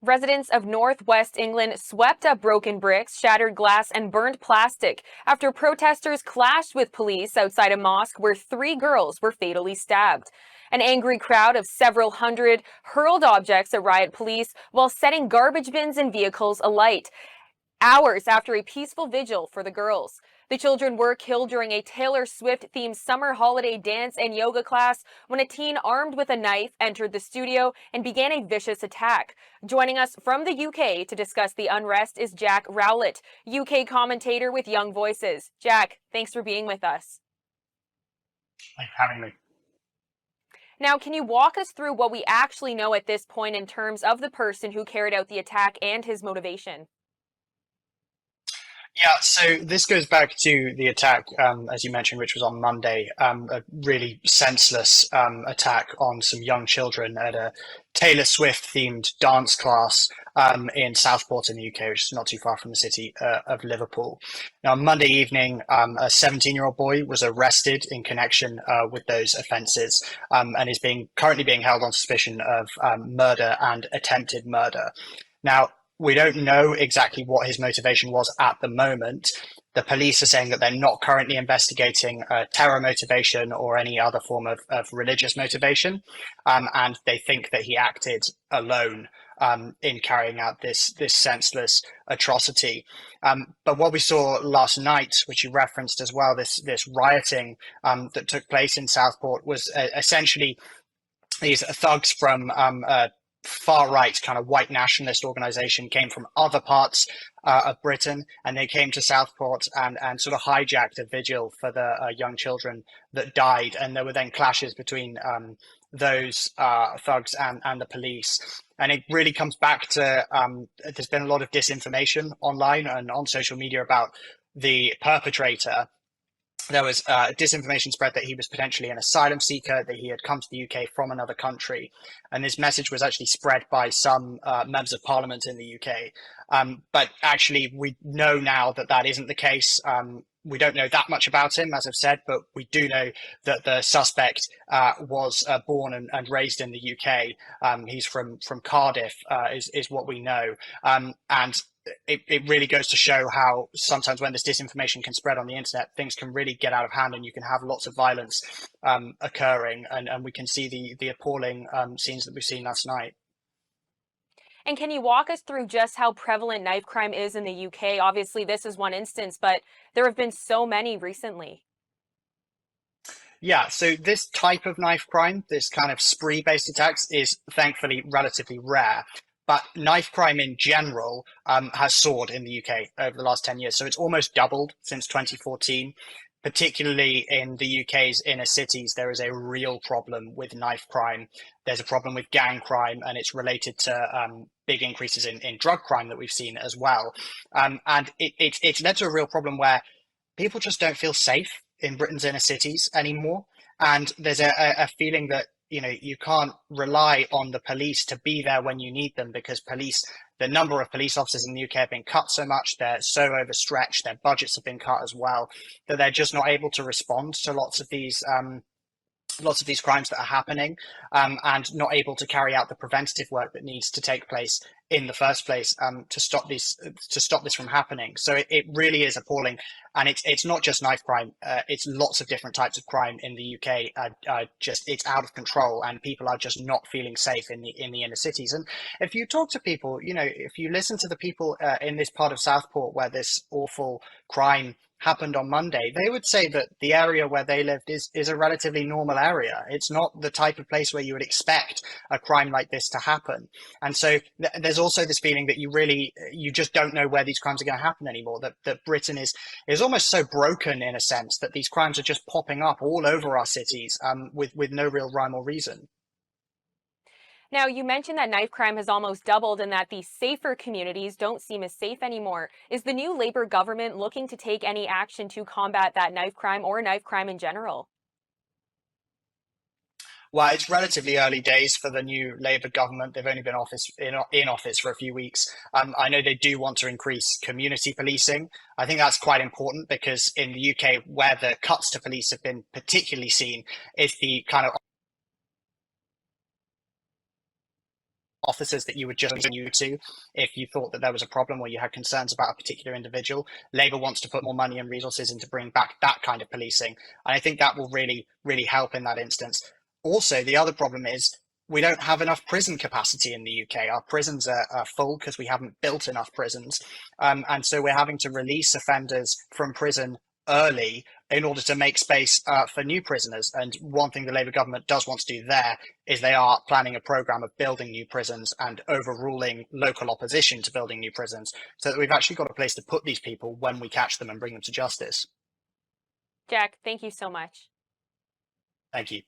Residents of northwest England swept up broken bricks, shattered glass, and burned plastic after protesters clashed with police outside a mosque where 3 girls were fatally stabbed. An angry crowd of several hundred hurled objects at riot police while setting garbage bins and vehicles alight, hours after a peaceful vigil for the girls. The children were killed during a Taylor Swift-themed summer holiday dance and yoga class when a teen armed with a knife entered the studio and began a vicious attack. Joining us from the UK to discuss the unrest is Jack Rowlett, UK commentator with Young Voices. Jack, thanks for being with us. Thanks for having me. Now, can you walk us through what we actually know at this point in terms of the person who carried out the attack and his motivation? Yeah, so this goes back to the attack, as you mentioned, which was on Monday, a really senseless attack on some young children at a Taylor Swift-themed dance class in Southport in the UK, which is not too far from the city of Liverpool. Now, on Monday evening, a 17-year-old boy was arrested in connection with those offences and is currently being held on suspicion of murder and attempted murder. Now, we don't know exactly what his motivation was at the moment. The police are saying that they're not currently investigating terror motivation or any other form of religious motivation, and they think that he acted alone in carrying out this senseless atrocity. But what we saw last night, which you referenced as well, this rioting that took place in Southport, was essentially these thugs from far-right kind of white nationalist organization came from other parts of Britain, and they came to Southport and sort of hijacked a vigil for the young children that died. And there were then clashes between those thugs and the police. And it really comes back to there's been a lot of disinformation online and on social media about the perpetrator. There was disinformation spread that he was potentially an asylum seeker, that he had come to the UK from another country. And this message was actually spread by some members of parliament in the UK. But actually, we know now that that isn't the case. We don't know that much about him, as I've said, but we do know that the suspect was born and raised in the UK. He's from Cardiff, is what we know. And it really goes to show how sometimes when this disinformation can spread on the internet, things can really get out of hand and you can have lots of violence occurring. And we can see the appalling scenes that we've seen last night. And can you walk us through just how prevalent knife crime is in the UK? Obviously, this is one instance, but there have been so many recently. Yeah, so this type of knife crime, this kind of spree-based attacks, is thankfully relatively rare. But knife crime in general has soared in the UK over the last 10 years. So it's almost doubled since 2014. Particularly in the UK's inner cities, there is a real problem with knife crime. There's a problem with gang crime, and it's related to big increases in drug crime that we've seen as well. And it's led to a real problem where people just don't feel safe in Britain's inner cities anymore. And there's a feeling that you can't rely on the police to be there when you need them, because the number of police officers in the UK have been cut so much, they're so overstretched, their budgets have been cut as well, that they're just not able to respond to lots of these crimes that are happening, and not able to carry out the preventative work that needs to take place in the first place to stop this from happening. So it really is appalling, and it's not just knife crime. It's lots of different types of crime in the UK. It's out of control, and people are just not feeling safe in the inner cities. And if you talk to people, if you listen to the people in this part of Southport where this awful crime happened on Monday, they would say that the area where they lived is a relatively normal area. It's not the type of place where you would expect a crime like this to happen. And so there's also this feeling that you just don't know where these crimes are going to happen anymore, that Britain is almost so broken in a sense that these crimes are just popping up all over our cities with no real rhyme or reason. Now, you mentioned that knife crime has almost doubled and that the safer communities don't seem as safe anymore. Is the new Labour government looking to take any action to combat that knife crime or knife crime in general? Well, it's relatively early days for the new Labour government. They've only been in office for a few weeks. I know they do want to increase community policing. I think that's quite important because in the UK, where the cuts to police have been particularly seen, is the kind of officers that you would just continue to if you thought that there was a problem or you had concerns about a particular individual. Labour wants to put more money and resources into bringing back that kind of policing. And I think that will really, really help in that instance. Also, the other problem is we don't have enough prison capacity in the UK. Our prisons are full because we haven't built enough prisons. And so we're having to release offenders from prison early in order to make space for new prisoners. And one thing the Labour government does want to do there is they are planning a programme of building new prisons and overruling local opposition to building new prisons, so that we've actually got a place to put these people when we catch them and bring them to justice. Jack, thank you so much. Thank you.